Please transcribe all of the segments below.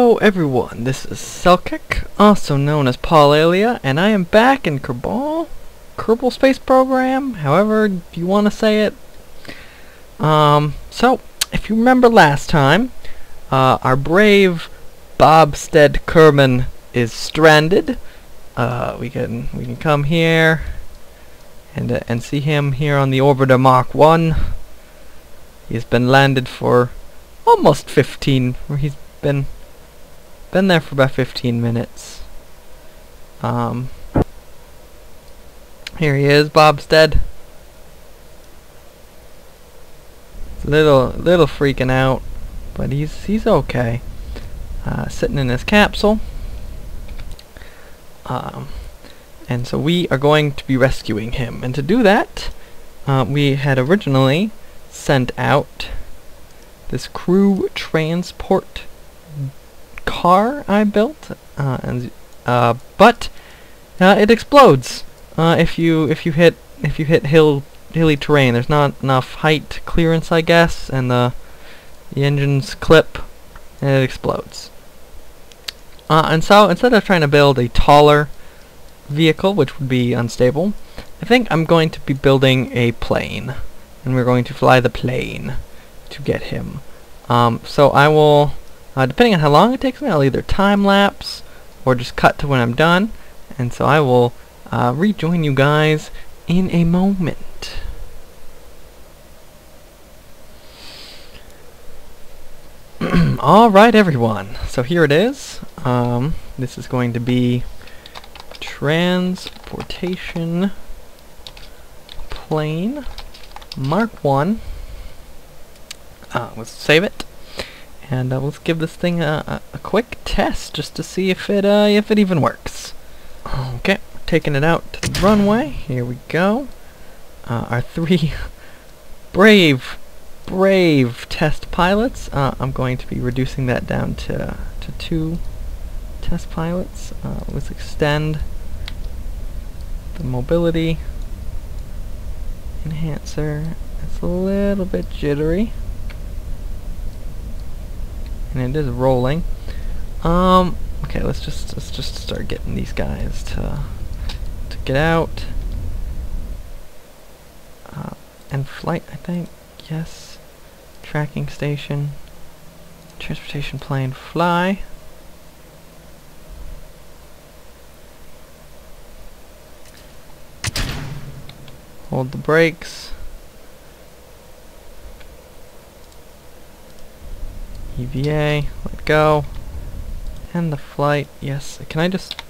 Hello everyone, this is Selkick, also known as Paul Alia, and I am back in Kerbal Space Program, however you want to say it. So, if you remember last time, our brave Bobstead Kerman is stranded. We can come here and see him here on the Orbiter Mark 1. He's been landed for almost 15, or he's been there for about 15 minutes. Here he is, Bobstead. He's a little freaking out, but he's okay. Sitting in his capsule. And so we are going to be rescuing him, and to do that, we had originally sent out this crew transport car I built, but it explodes if you hit hilly terrain. There's not enough height clearance, I guess, and the engines clip and it explodes. And so instead of trying to build a taller vehicle, which would be unstable, I think I'm going to be building a plane, and we're going to fly the plane to get him. So I will, depending on how long it takes me, I'll either time-lapse or just cut to when I'm done. And so I will rejoin you guys in a moment. Alright everyone, so here it is. This is going to be transportation plane Mark 1. Let's save it, and let's give this thing a quick test just to see if it even works. Okay, taking it out to the runway. Here we go. Our three brave test pilots. I'm going to be reducing that down to 2 test pilots. Let's extend the mobility enhancer. It's a little bit jittery, and it is rolling. Okay, let's just start getting these guys to get out. And flight, I think. Yes. Tracking station. Transportation plane, fly. Hold the brakes. EVA, let go. And the flight, yes. Can I just...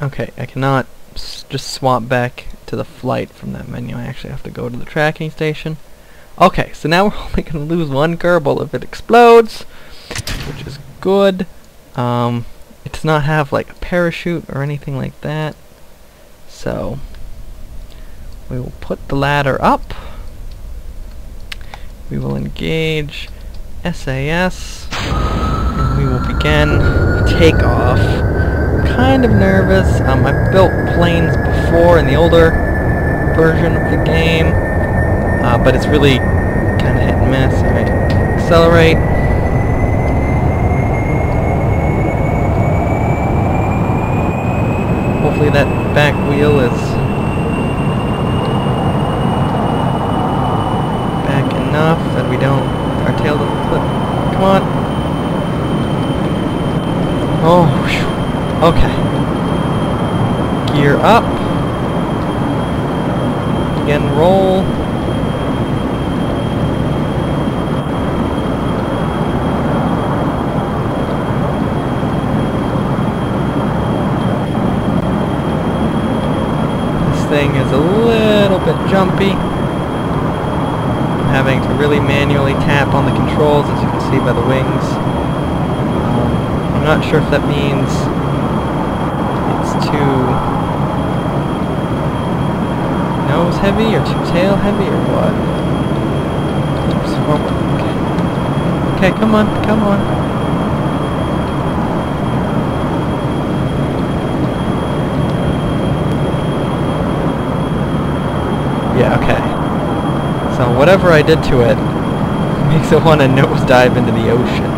Okay, I cannot just swap back to the flight from that menu. I actually have to go to the tracking station. Okay, so now we're only going to lose 1 Kerbal if it explodes, which is good. It does not have like a parachute or anything like that. So we will put the ladder up. We will engage SAS, and we will begin takeoff. I'm kind of nervous. I've built planes before in the older version of the game, but it's really kind of hit and miss. Alright, accelerate. Hopefully that back wheel is enough that we don't, our tail doesn't flip. Come on. Oh, whew. Okay. Gear up. Again, roll. This thing is a little bit jumpy. Having to really manually tap on the controls, as you can see by the wings. I'm not sure if that means it's too nose heavy or too tail heavy or what. Oops, okay, come on. Yeah, okay. So whatever I did to it makes it want to nosedive into the ocean.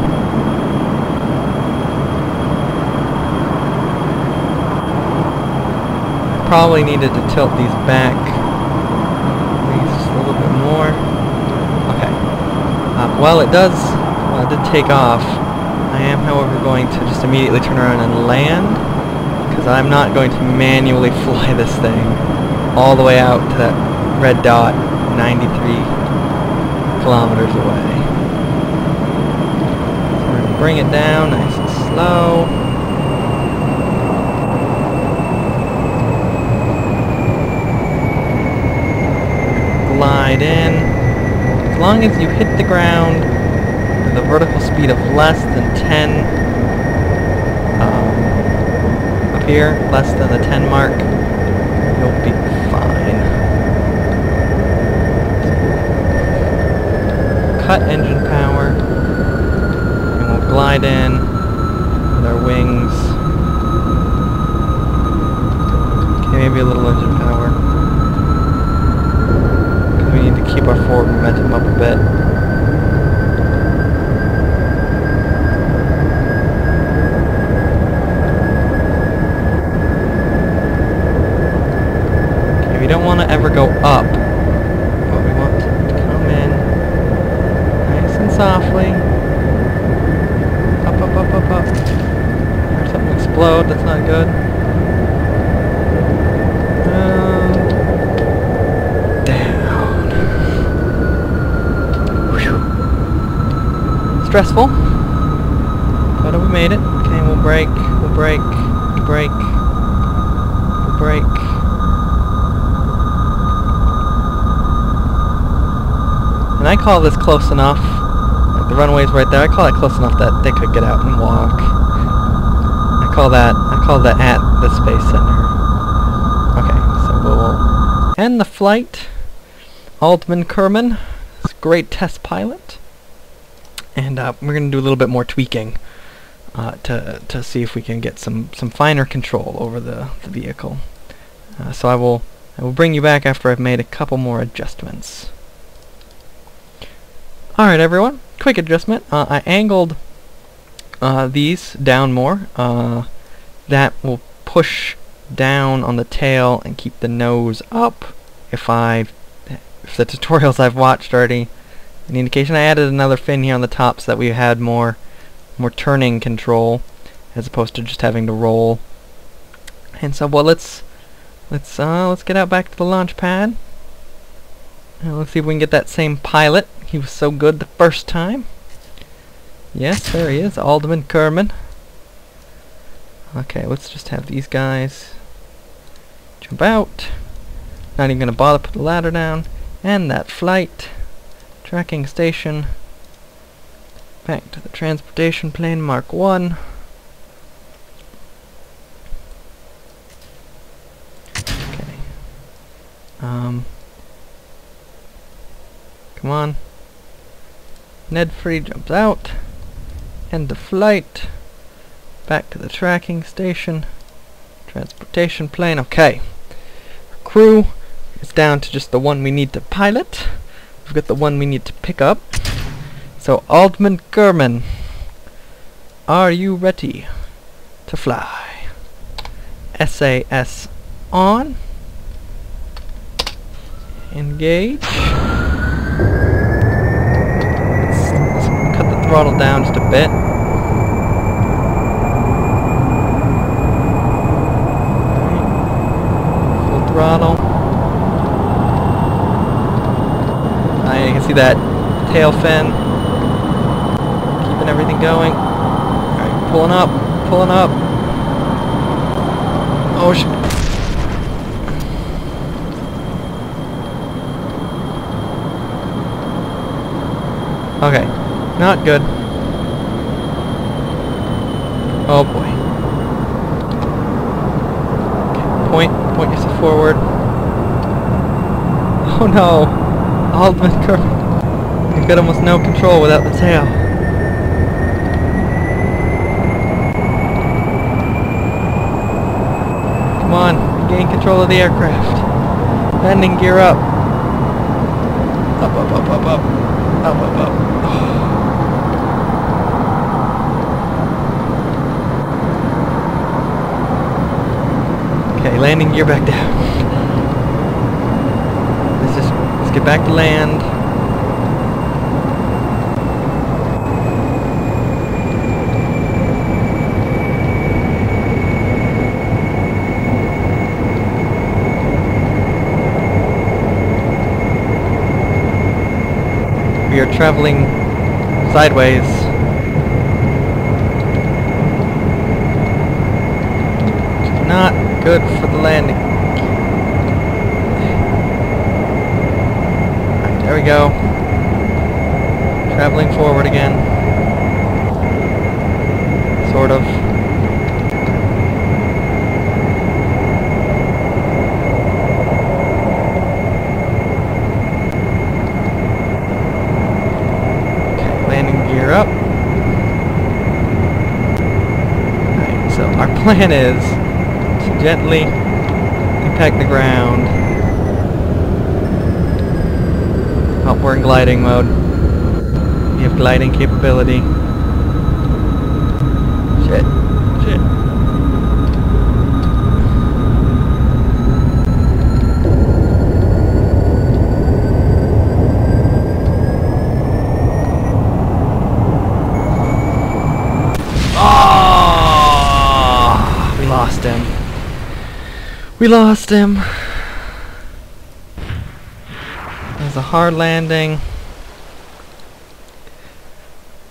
probably needed to tilt these back at least a little bit more. Okay. While it did take off, I am, however, going to just immediately turn around and land, because I'm not going to manually fly this thing all the way out to that red dot 93 kilometers away. So we're going to bring it down nice and slow. Glide in. As long as you hit the ground with a vertical speed of less than 10, up here, less than the 10 mark, you'll be fine. Cut engine power, and we'll glide in with our wings. Okay, maybe a little engine power. We need to keep our forward momentum up a bit. Okay, we don't want to ever go up, but we want to come in nice and softly. Up, up, up, up, up. There's something explode, that's not good. Stressful, but we made it. Okay, we'll brake, we'll brake, we'll brake, we'll brake. And I call this close enough, like the runway's right there, I call it close enough that they could get out and walk. I call that at the Space Center. Okay, so we'll end the flight. Alderman Kerman is a great test pilot. And we're going to do a little bit more tweaking to see if we can get some finer control over the vehicle. So I will bring you back after I've made a couple more adjustments. Alright everyone, quick adjustment. I angled these down more. That will push down on the tail and keep the nose up. If the tutorials I've watched already an indication, I added another fin here on the top so that we had more turning control as opposed to just having to roll. And so, well, let's get out back to the launch pad and let's see if we can get that same pilot. He was so good the first time. Yes, there he is, Alderman Kerman. Okay, let's just have these guys jump out. Not even gonna bother put the ladder down. And that flight. Tracking station. Back to the transportation plane Mark 1. Okay. Come on. Ned Free jumps out. End the flight. Back to the tracking station. Transportation plane. Okay. Our crew is down to just the one we need to pilot. We've got the one we need to pick up. So, Alderman Kerman, are you ready to fly? SAS on. Engage. Let's cut the throttle down just a bit. Full throttle. You can see that tail fin. Keeping everything going. Alright, pulling up, pulling up. Oh shit. Okay, not good. Oh boy. Okay, point yourself forward. Oh no, Alderman Kerbal. You've got almost no control without the tail. Come on, gain control of the aircraft. Landing gear up. Up, up, up, up, up. Up, up, up. landing gear back down. Let's get back to land. We are traveling sideways. Which is not good for the landing. Alright, there we go. Traveling forward again. Sort of. Gear up. Alright, so our plan is to gently impact the ground. Oh, we're in gliding mode. We have gliding capability. Shit. Shit. We lost him. It was a hard landing.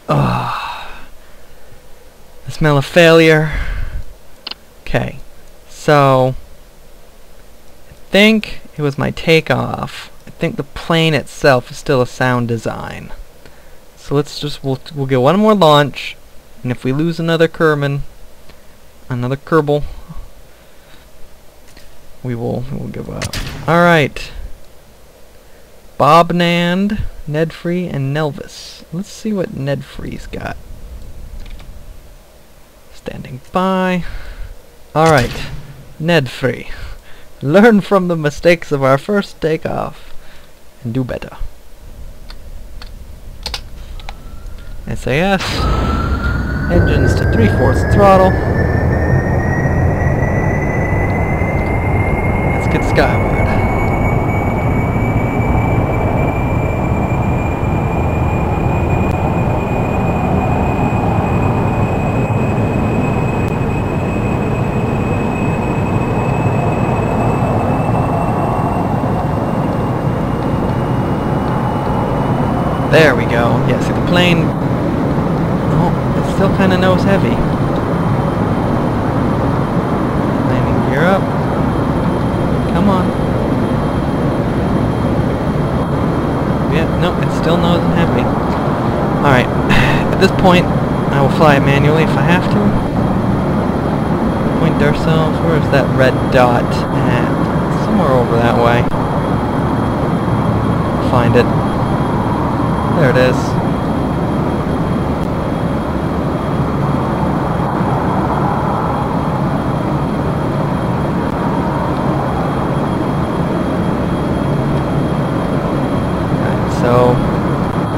The smell of failure. Okay, so I think it was my takeoff. I think the plane itself is still a sound design. So let's just we'll get one more launch, and if we lose another Kerbal, we'll give up. Alright. Bob Nand, Nedfree, and Nelvis. Let's see what Nedfree's got. Standing by. Alright. Nedfree. Learn from the mistakes of our first takeoff and do better. SAS. Engines to 3/4 throttle. Get skyward. There we go. Yeah, see the plane. Oh, it still kind of nose heavy. Landing gear up. Come on. Yeah, no, it's still not heavy. Alright, at this point, I will fly it manually if I have to. Point ourselves. Where's that red dot at? Somewhere over that way. Find it. There it is. So,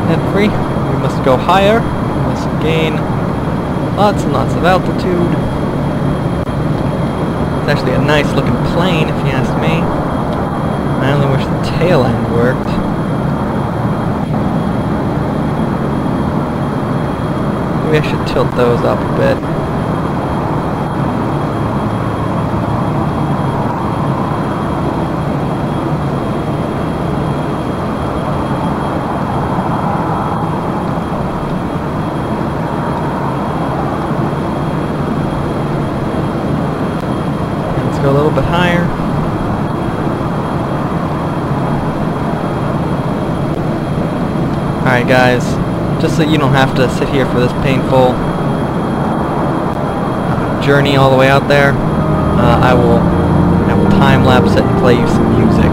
Nedfree, we must go higher, we must gain lots and lots of altitude. It's actually a nice looking plane if you ask me. I only wish the tail end worked. Maybe I should tilt those up a bit. Go a little bit higher. Alright guys, just so you don't have to sit here for this painful journey all the way out there, I will time lapse it and play you some music.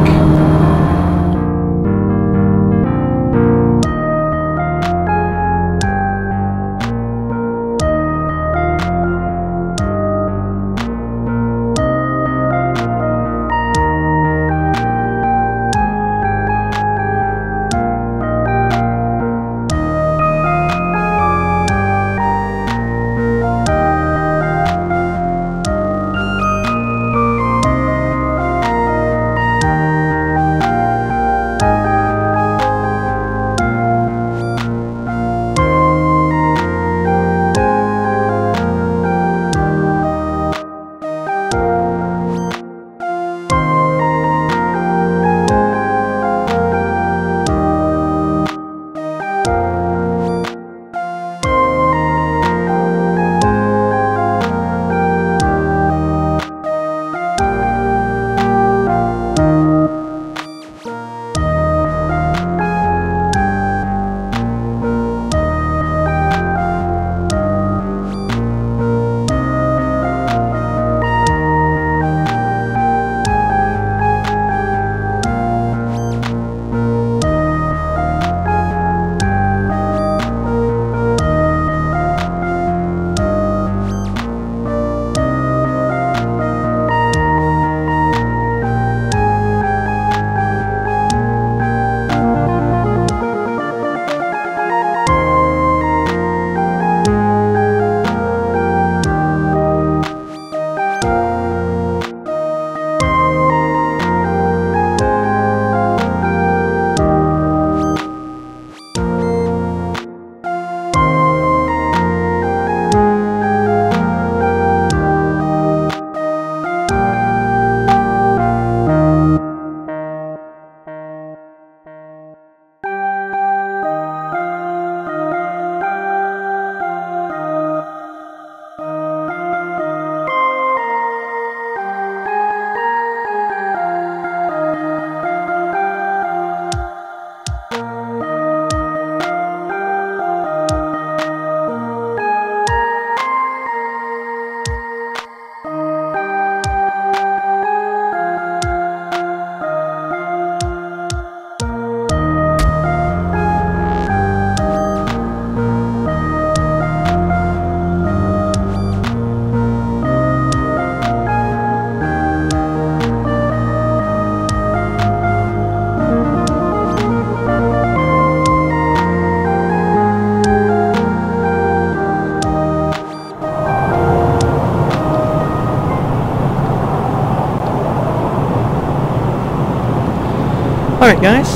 Alright guys,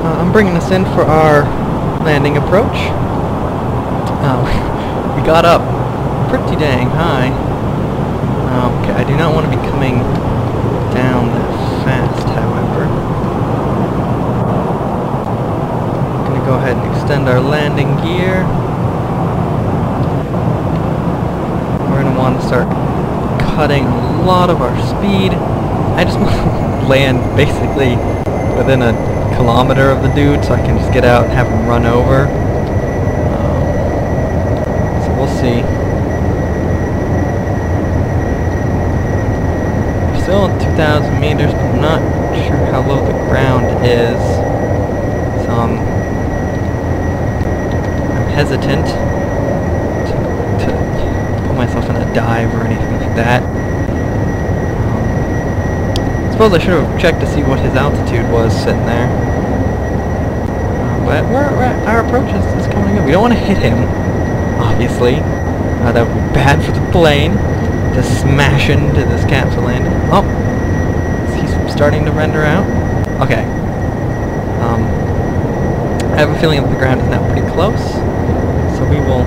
I'm bringing us in for our landing approach. We got up pretty dang high. Okay, I do not want to be coming down that fast, however. I'm going to go ahead and extend our landing gear. We're going to want to start cutting a lot of our speed. I just want to land basically within a kilometer of the dude so I can just get out and have him run over. So we'll see. We're still at 2,000 meters, but I'm not sure how low the ground is. So I'm hesitant to put myself in a dive or anything like that. I suppose I should have checked to see what his altitude was sitting there. But our approach is coming good. We don't want to hit him, obviously. That would be bad for the plane to smash into this capsule landing. Oh! He's starting to render out. Okay. I have a feeling that the ground is now pretty close. So we will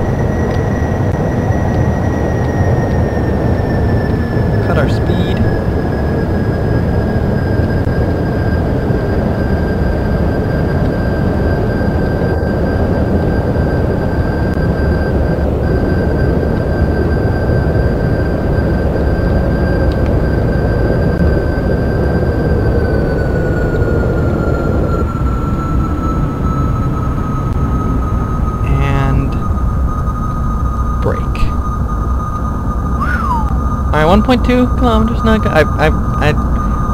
cut our speed. Alright, 1.2 kilometers, not good. I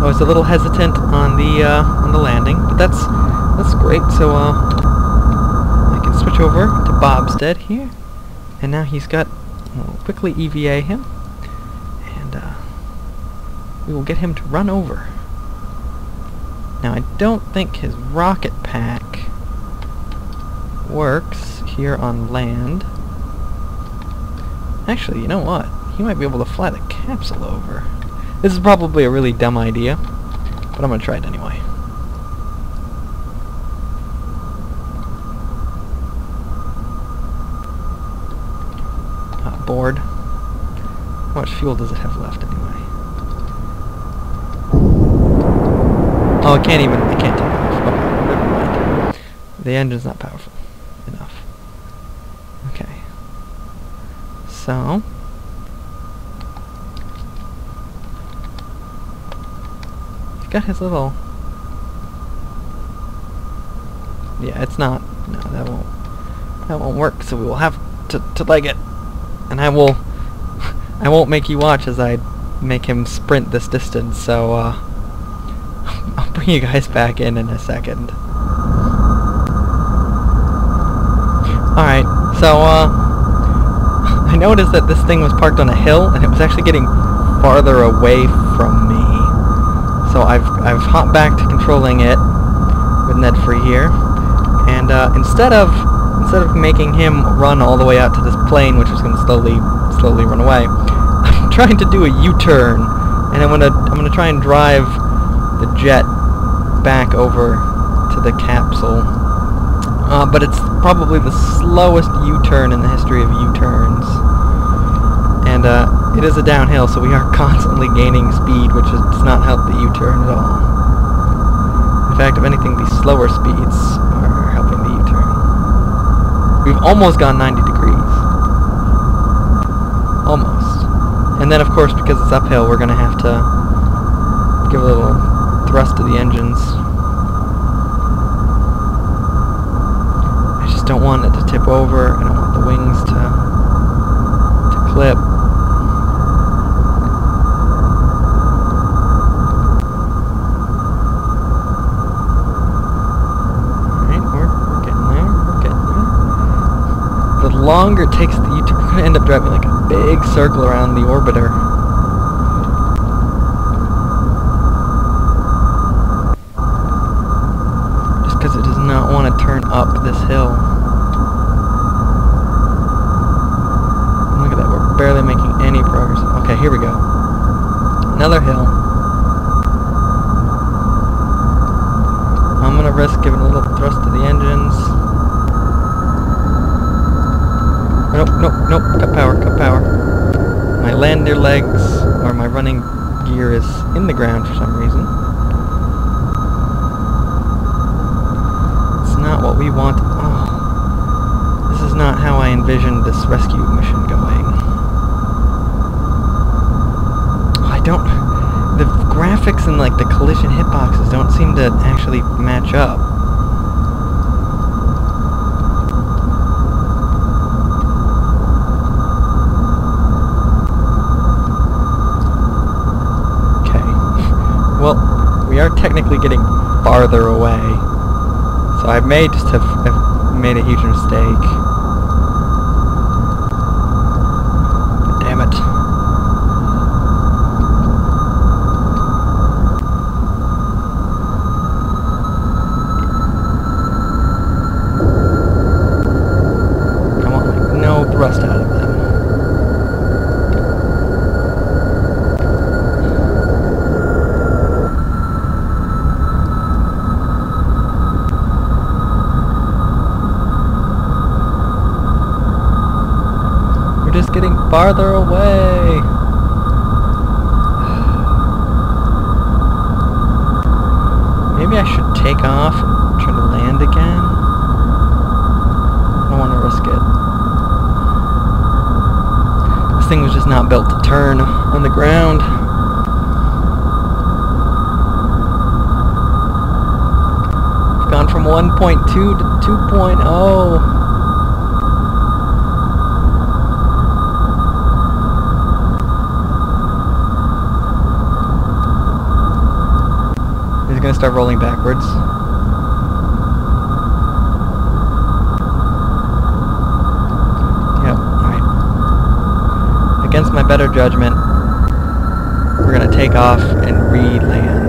was a little hesitant on the landing, but that's great. So I can switch over to Bobstead here, and now he's got. We'll quickly EVA him, and we will get him to run over. Now I don't think his rocket pack works here on land. Actually, you know what? He might be able to fly the capsule over. This is probably a really dumb idea, but I'm going to try it anyway. Board. How much fuel does it have left anyway? Oh, it can't take it off. Okay, never mind. The engine's not powerful enough. Okay. So got his little. Yeah, it's not. No, that won't work. So we will have to leg it, and I won't make you watch as I make him sprint this distance. So I'll bring you guys back in a second. All right. So I noticed that this thing was parked on a hill, and it was actually getting farther away from me. So I've hopped back to controlling it with Ned Free here, and instead of making him run all the way out to this plane, which was going to slowly run away, I'm trying to do a U-turn, and I'm gonna try and drive the jet back over to the capsule. But it's probably the slowest U-turn in the history of U-turns, and it is a downhill, so we are constantly gaining speed, which does not help the U-turn at all. In fact, if anything, these slower speeds are helping the U-turn. We've almost gone 90 degrees. Almost. And then, of course, because it's uphill, we're going to have to give a little thrust to the engines. I just don't want it to tip over. I don't want the wings to clip. The longer it takes the U-turn, we're going to end up driving like a big circle around the orbiter. Just because it does not want to turn up this hill. And look at that, we're barely making any progress. Okay, here we go. Another hill. I'm gonna risk giving a little thrust to the engines. Nope, nope, nope. Cut power, cut power. My lander legs, or my running gear, is in the ground for some reason. It's not what we want. Oh, this is not how I envisioned this rescue mission going. Oh, I don't... The graphics and like the collision hitboxes don't seem to actually match up. Well, we are technically getting farther away, so I may just have made a huge mistake. But damn it. I want like no thrust out of them. Just getting farther away. Maybe I should take off and try to land again. I don't want to risk it. This thing was just not built to turn on the ground. I've gone from 1.2 to 2.0. Gonna start rolling backwards. Yep, alright. Against my better judgment, we're gonna take off and re-land.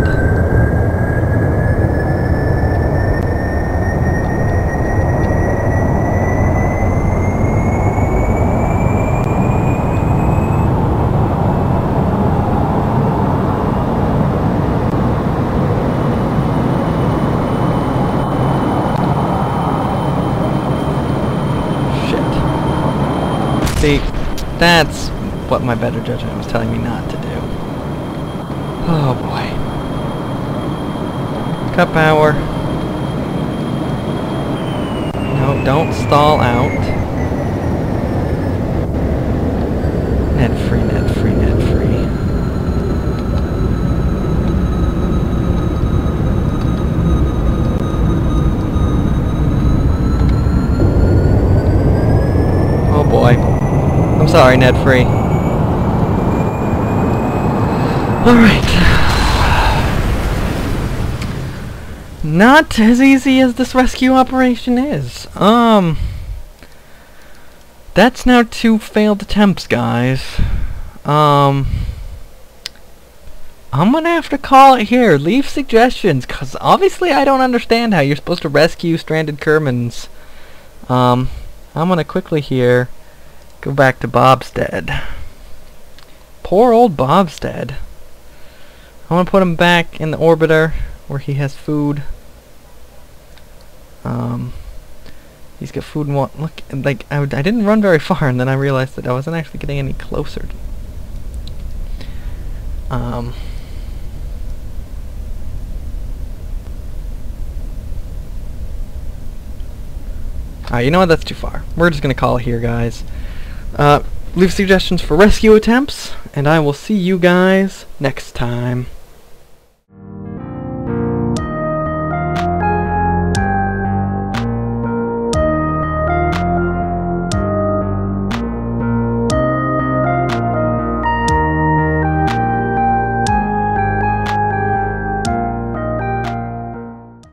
See, that's what my better judgment was telling me not to do. Oh boy. Cut power. No, don't stall out. Net free, net free, net free. Oh boy. I'm sorry, Ned Free. Alright. Not as easy as this rescue operation is. That's now 2 failed attempts, guys. I'm gonna have to call it here. Leave suggestions, cause obviously I don't understand how you're supposed to rescue stranded Kerbals. I'm gonna quickly here go back to Bobstead. Poor old Bobstead. I want to put him back in the orbiter where he has food. He's got food and water. Look, like I didn't run very far, and then I realized that I wasn't actually getting any closer. Alright, you know what? That's too far. We're just gonna call it here, guys. Leave suggestions for rescue attempts, and I will see you guys next time.